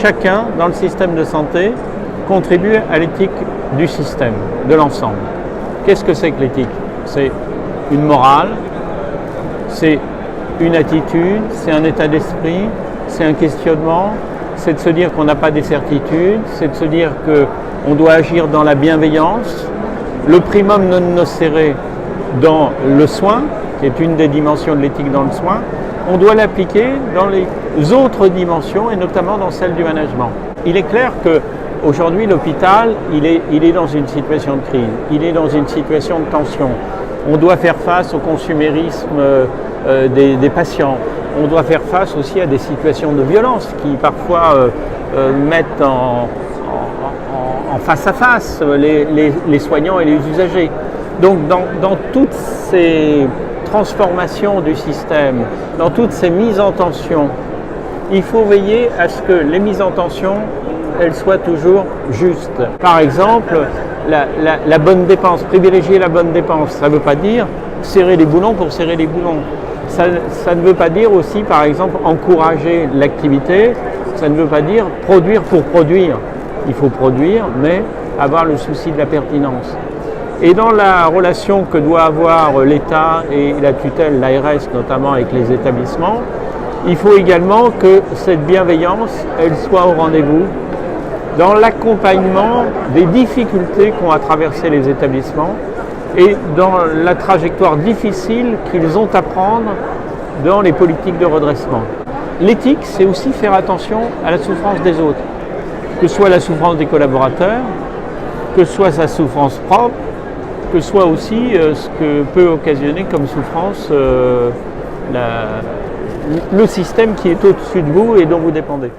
chacun dans le système de santé contribue à l'éthique du système, de l'ensemble. Qu'est-ce que c'est que l'éthique? C'est une morale, c'est une attitude, c'est un état d'esprit, c'est un questionnement, c'est de se dire qu'on n'a pas des certitudes, c'est de se dire qu'on doit agir dans la bienveillance, le primum non nocere dans le soin, qui est une des dimensions de l'éthique dans le soin, on doit l'appliquer dans les autres dimensions et notamment dans celle du management. Il est clair qu'aujourd'hui l'hôpital, il est dans une situation de crise, il est dans une situation de tension. On doit faire face au consumérisme des patients. On doit faire face aussi à des situations de violence qui parfois mettent en face à face les soignants et les usagers. Donc dans toutes ces transformations du système, dans toutes ces mises en tension, il faut veiller à ce que les mises en tension, elles soient toujours justes. Par exemple, la bonne dépense, privilégier la bonne dépense, ça ne veut pas dire serrer les boulons pour serrer les boulons. Ça ne veut pas dire aussi, par exemple, encourager l'activité, ça ne veut pas dire produire pour produire. Il faut produire, mais avoir le souci de la pertinence. Et dans la relation que doit avoir l'État et la tutelle, l'ARS notamment avec les établissements, il faut également que cette bienveillance, elle soit au rendez-vous dans l'accompagnement des difficultés qu'ont à traverser les établissements et dans la trajectoire difficile qu'ils ont à prendre dans les politiques de redressement. L'éthique, c'est aussi faire attention à la souffrance des autres, que ce soit la souffrance des collaborateurs, que ce soit sa souffrance propre, que ce soit aussi ce que peut occasionner comme souffrance le système qui est au-dessus de vous et dont vous dépendez.